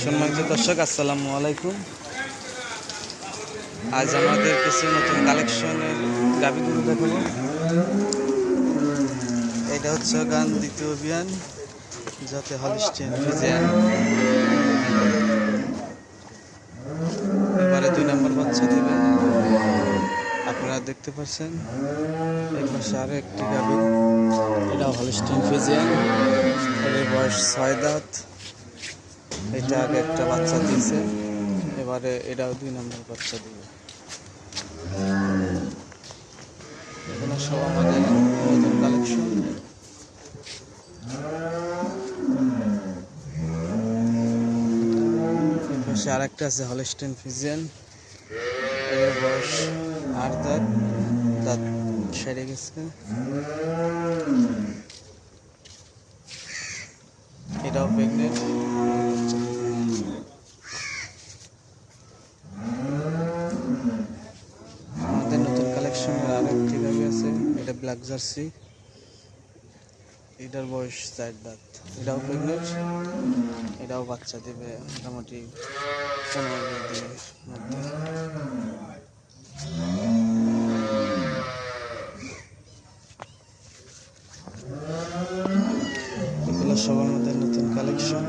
সম্মানিত দর্শক, আসসালামু আলাইকুম। আজ আমাদের কিছু নতুন কালেকশনের গাভীগুলো দেখাবো। এটা হচ্ছে গান দ্বিতীয় অভিযান, যাতে হলিস্টিয়ান ফ্রিজিয়ান। এবারে 2 নম্বর বাচ্চা দেবে, আপনারা দেখতে পাচ্ছেন। এই পাশে আরো একটি গাভী, এটাও হলিস্টিয়ান ফ্রিজিয়ান। এর বয়স 6 দাঁত। এটা আগে একটা বাচ্চা দিয়েছে, এবারে এটাও 2 নম্বর বাচ্চা দিবে। এগুলো সব আমাদের নতুন কালেকশন। পাশে আরেকটা আছে হলিস্টিয়ান ফ্রিজিয়ান। এর বয়স 8 দাঁত, দাঁত সেরে গেছে। এটাও প্রেগনেন্ট। আমাদের নতুন কালেকশনের আরেকটি গাভী আছে, এটা ব্ল্যাক জার্সি। এটার বয়স 4 দাঁত, এটাও প্রেগনেন্ট। এটাও বাচ্চা দেবে মোটামুটি 15 দিনের মধ্যে। এগুলো সব আমাদের নতুন কালেকশন।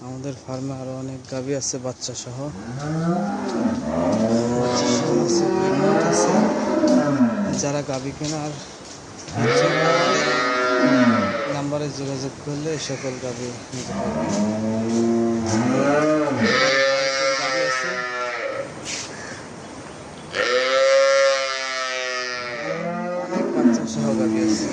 আমাদের ফার্মে আরো অনেক গাভী আছে বাচ্চা সহ আছে। যারা গাভী কেনার নাম্বারে যোগাযোগ করলে সকল গাভী নিতে পারবে। অনেক বাচ্চা সহ গাভী আছে।